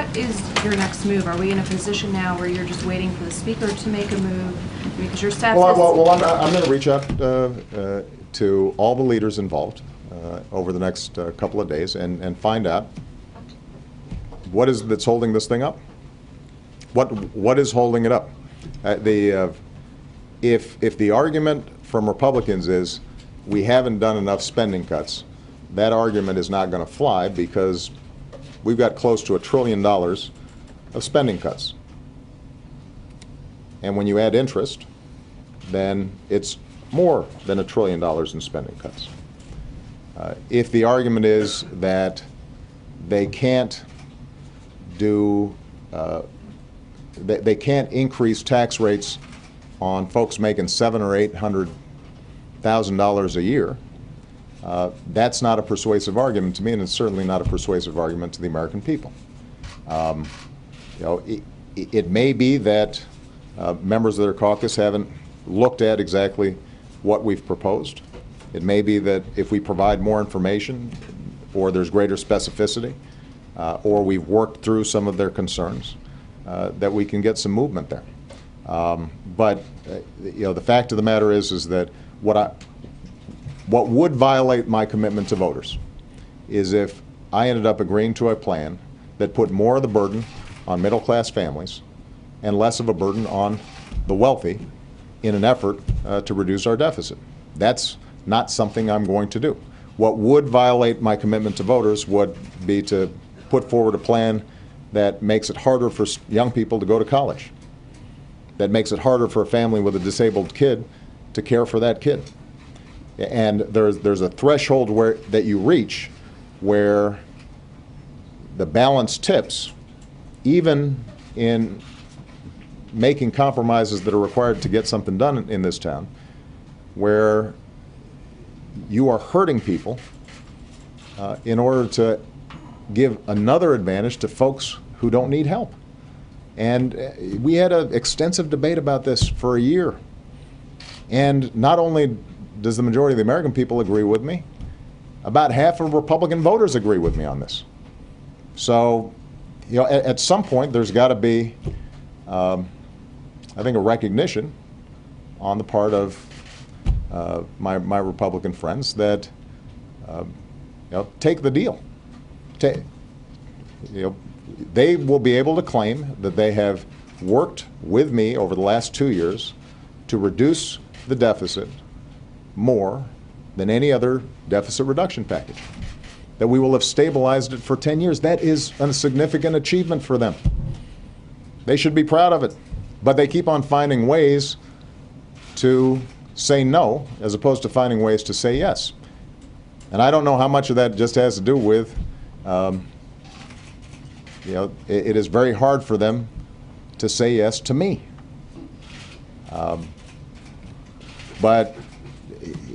what is your next move? Are we in a position now where you're just waiting for the speaker to make a move? Because your staff says... Well, I'm going to reach out to all the leaders involved over the next couple of days and find out what is that's holding this thing up. What is holding it up? If the argument from Republicans is we haven't done enough spending cuts, that argument is not going to fly because we've got close to $1 trillion of spending cuts. And when you add interest, then it's more than $1 trillion in spending cuts. If the argument is that they can't do, they can't increase tax rates on folks making $700,000 or $800,000 a year, that's not a persuasive argument to me, and it's certainly not a persuasive argument to the American people. It may be that members of their caucus haven't looked at exactly what we've proposed. It may be that if we provide more information, or there's greater specificity, or we've worked through some of their concerns, that we can get some movement there. But the fact of the matter is that what would violate my commitment to voters is if I ended up agreeing to a plan that put more of the burden on middle-class families and less of a burden on the wealthy in an effort to reduce our deficit. That's not something I'm going to do. What would violate my commitment to voters would be to put forward a plan that makes it harder for young people to go to college, that makes it harder for a family with a disabled kid to care for that kid. And there's a threshold that you reach where the balance tips, even in making compromises that are required to get something done in this town, where you are hurting people in order to give another advantage to folks who don't need help. And we had an extensive debate about this for a year. And not only does the majority of the American people agree with me, about half of Republican voters agree with me on this. So, at some point there's got to be, I think, a recognition on the part of my Republican friends that take the deal. They will be able to claim that they have worked with me over the last 2 years to reduce the deficit more than any other deficit reduction package, that we will have stabilized it for 10 years. That is a significant achievement for them. They should be proud of it, but they keep on finding ways to say no as opposed to finding ways to say yes. And I don't know how much of that just has to do with it is very hard for them to say yes to me. But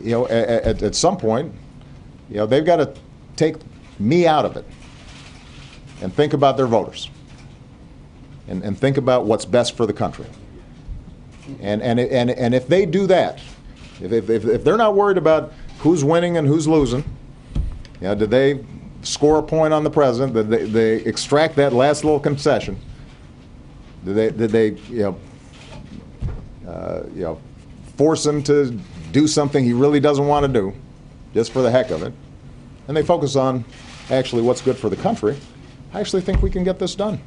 at some point, they've got to take me out of it and think about their voters and think about what's best for the country. And if they do that, if they're not worried about who's winning and who's losing, did they score a point on the president? Did they extract that last little concession? Did they force him to do something he really doesn't want to do, just for the heck of it? And they focus on actually what's good for the country. I actually think we can get this done.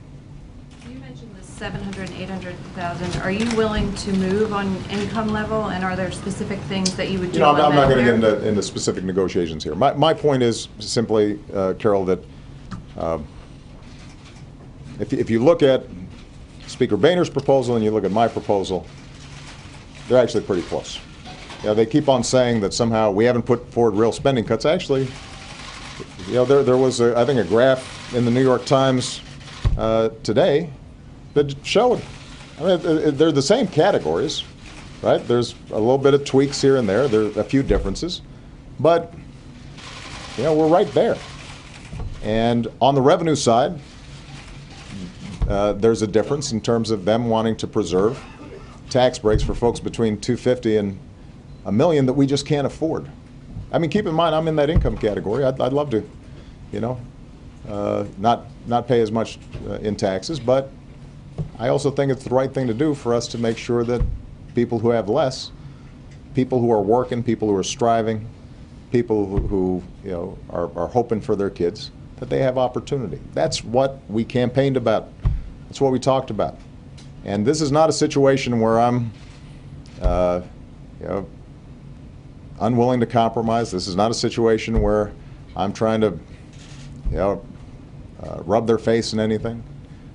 You mentioned the 700,000 and 800,000. Are you willing to move on income level, and are there specific things that you would do? I'm not going to get into specific negotiations here. My point is simply, Carol, that if you look at Speaker Boehner's proposal and you look at my proposal, they're actually pretty close. They keep on saying that somehow we haven't put forward real spending cuts. Actually, there was, I think, a graph in the New York Times today that showed, they're the same categories, right? There's a little bit of tweaks here and there. There's a few differences, but we're right there. And on the revenue side, there's a difference in terms of them wanting to preserve tax breaks for folks between $250,000 and $1 million that we just can't afford. I mean, keep in mind, I'm in that income category. I'd love to, not pay as much in taxes, but I also think it's the right thing to do for us to make sure that people who have less, people who are working, people who are striving, people who you know are hoping for their kids, that they have opportunity. That's what we campaigned about. That's what we talked about. And this is not a situation where I'm you know, unwilling to compromise. This is not a situation where I'm trying to you know, rub their face in anything.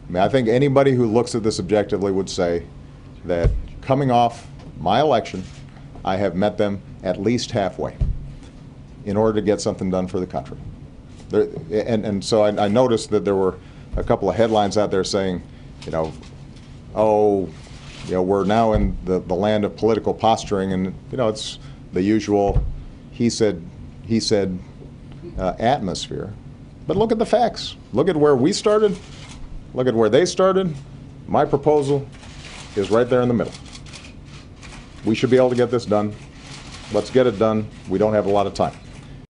I mean, I think anybody who looks at this objectively would say that coming off my election, I have met them at least halfway in order to get something done for the country. And so I noticed that there were a couple of headlines out there saying, you know, oh, you know, we're now in the land of political posturing, and you know, it's the usual he said atmosphere. But look at the facts. Look at where we started. Look at where they started. My proposal is right there in the middle. We should be able to get this done. Let's get it done. We don't have a lot of time.